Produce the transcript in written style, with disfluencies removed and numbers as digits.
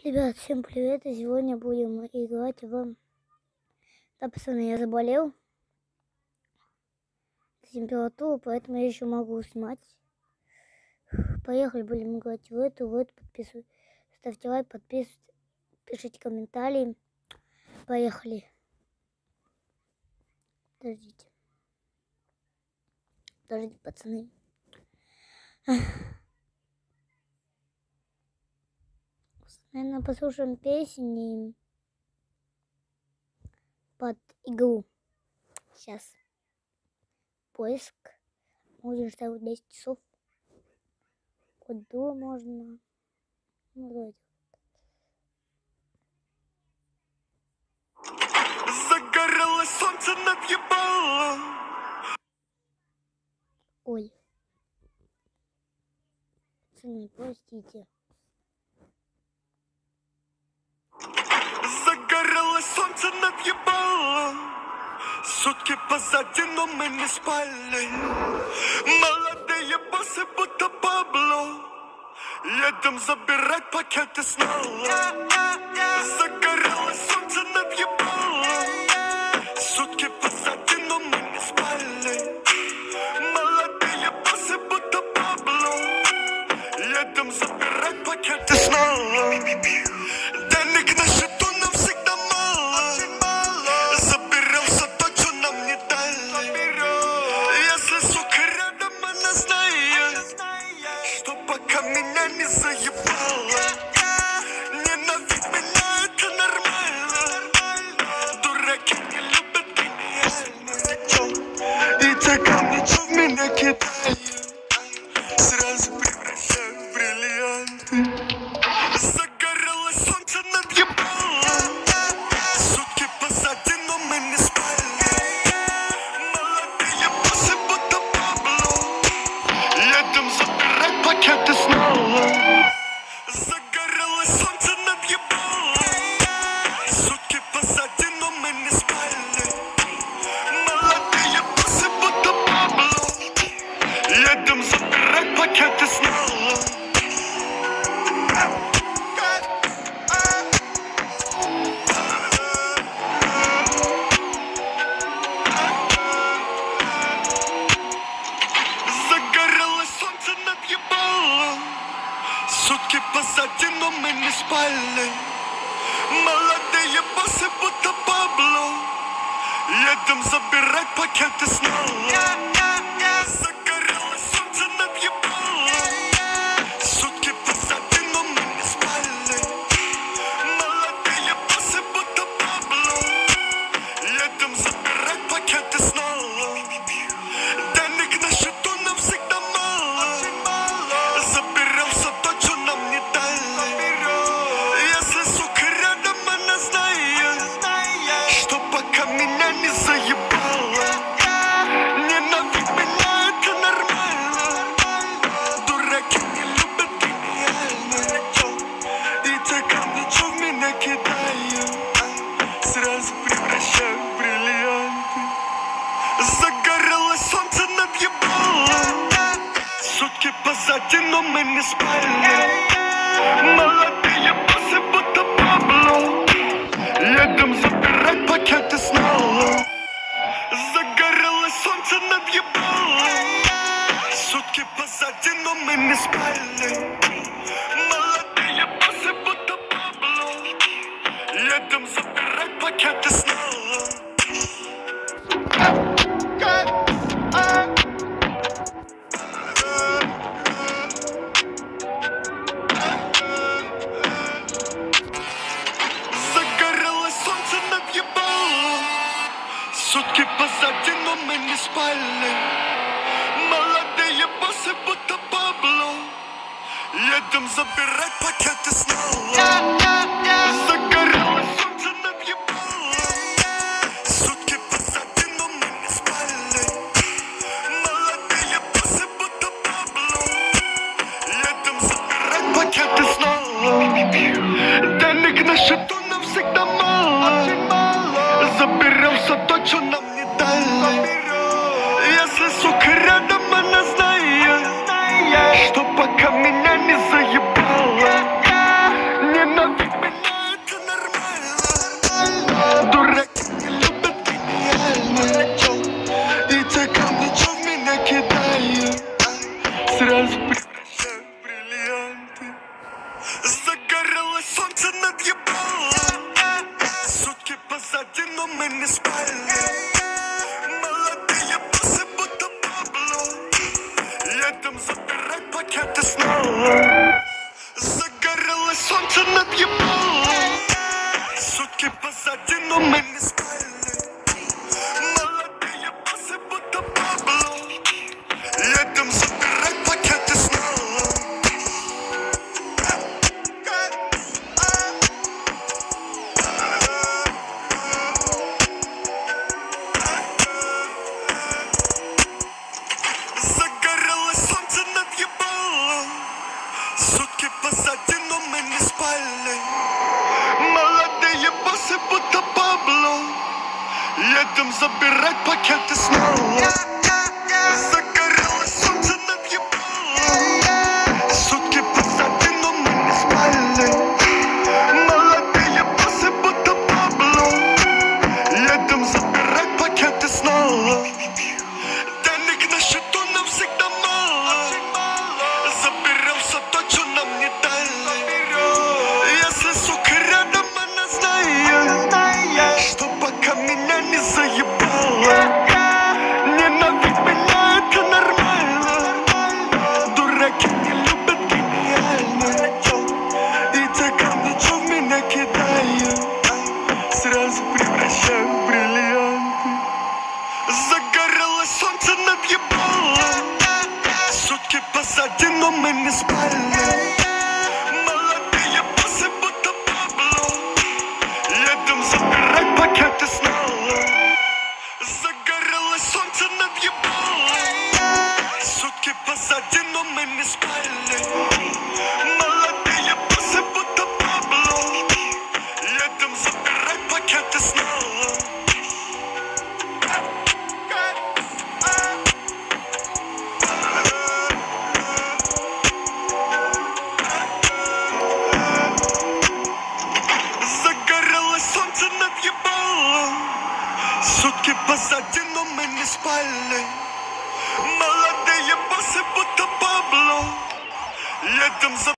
Ребят, всем привет, и сегодня будем играть в... Да, пацаны, я заболел. Температура, поэтому я еще могу снимать. Поехали, будем играть в эту, подписывайтесь. Ставьте лайк, подписывайтесь, пишите комментарии. Поехали. Подождите, пацаны. Наверное, послушаем песни под игру. Сейчас. Поиск. Можно ставить 10 часов. Код дуо можно. Ну, давайте. Загорелось солнце над ебалом. Ой. Пацаны, простите. Загорелось солнце над ебалом. Сутки позади, но мы не спали. Молодые боссы, будто Пабло. Едем забирать пакеты снова. Загорелось солнце над ебалом. Сутки позади, но мы не спали. Молодые боссы, будто Пабло. Едем забирать пакеты снова. Денег на счету нам всегда мало. Заберем все то, что нам не дали. Если, сука, рядом, она знает, что пока меня не заебало. Ненавидь меня, это нормально. Дураки не любят гениально. И те камни, что в меня кидают, сразу превращаю в бриллианты. Загорелось солнце над ебалом. Сутки позади, но мы не спали. Молодые боссы, будто Пабло. Едем забирать пакеты снова. Загорелось солнце над ебалом. Сутки позади, но мы не спали. Молодые боссы, будто Пабло. Едем забирать пакеты снова. Загорелось солнце над ебалом. Сутки позади, но мы не спали. Молодые боссы, будто Пабло. Едем забирать пакеты снова. Загорелось солнце над ебалом. Сутки позади, но мы не спали. Молодые боссы, будто Пабло. Едем забирать пакеты снова. Денег на счету нам всегда мало. Заберем все то, что нам не дали. Если, сука, рядом, она знает, что пока меня не заебало. Ненавидь меня, это нормально. Дураки не любят гениально. И те камни, что в меня кидают, сразу превращаю в бриллианты. Загорелось солнце над ебалом. Сутки позади, но мы не спали. Молодые боссы, будто Пабло. Едем забирать пакеты снова. Загорелось солнце над ебалом. Сутки позади, но мы не спали. Молодые боссы, будто Пабло. Едем забирать пакеты снова. Загорелось солнце над ебалом. Сутки позади, но мы не спали. Молодые боссы, будто Пабло. Едем забирать пакеты снова. Загорелось солнце над ебалом. Сутки позади, но мы не спали. Молодые боссы, будто Пабло. Едем забирать пакеты снова. Денег на счету нам всегда мало. Заберем все то, что нам не дали. Если, сука, рядом, она знает, что пока меня не заебало. Загорелось солнце над ебалом. Сутки позади, но мы не спали. Молодые боссы, будто Пабло. Едем забирать пакеты снова. Загорелось солнце над ебалом. Сутки позади, но мы не спали. Молодые боссы, будто Пабло. Едем забирать пакеты снова. Загорелось солнце над ебалом. Сутки позади, но мы не спали. Молодые боссы, будто Пабло. Едем забирать пакеты снова. Загорелось солнце над ебалом. Сутки позади, но мы не спали. Молодые боссы, будто Пабло. Едем забирать пакеты снова. Денег на счету нам всегда мало. Заберем все то, что нам не дали. Если, сука, рядом, она знает, что пока меня не заебало. Ненавидь меня, это нормально. Дураки не любят гениально. И те, камни, что в меня кидают, сразу превращаю в бриллианты. Загорелось солнце над ебалом. Сутки позади, но мы не спали. Молодые боссы, будто Пабло. Едем забирать пакеты снова. Загорелось солнце над ебалом. Сутки позади, но мы не спали. Молодые боссы, будто Пабло. Едем забирать пакеты снова. Загорелось солнце над ебалом. Сутки позади, но мы не спали. Молодые боссы, будто Пабло. Едем за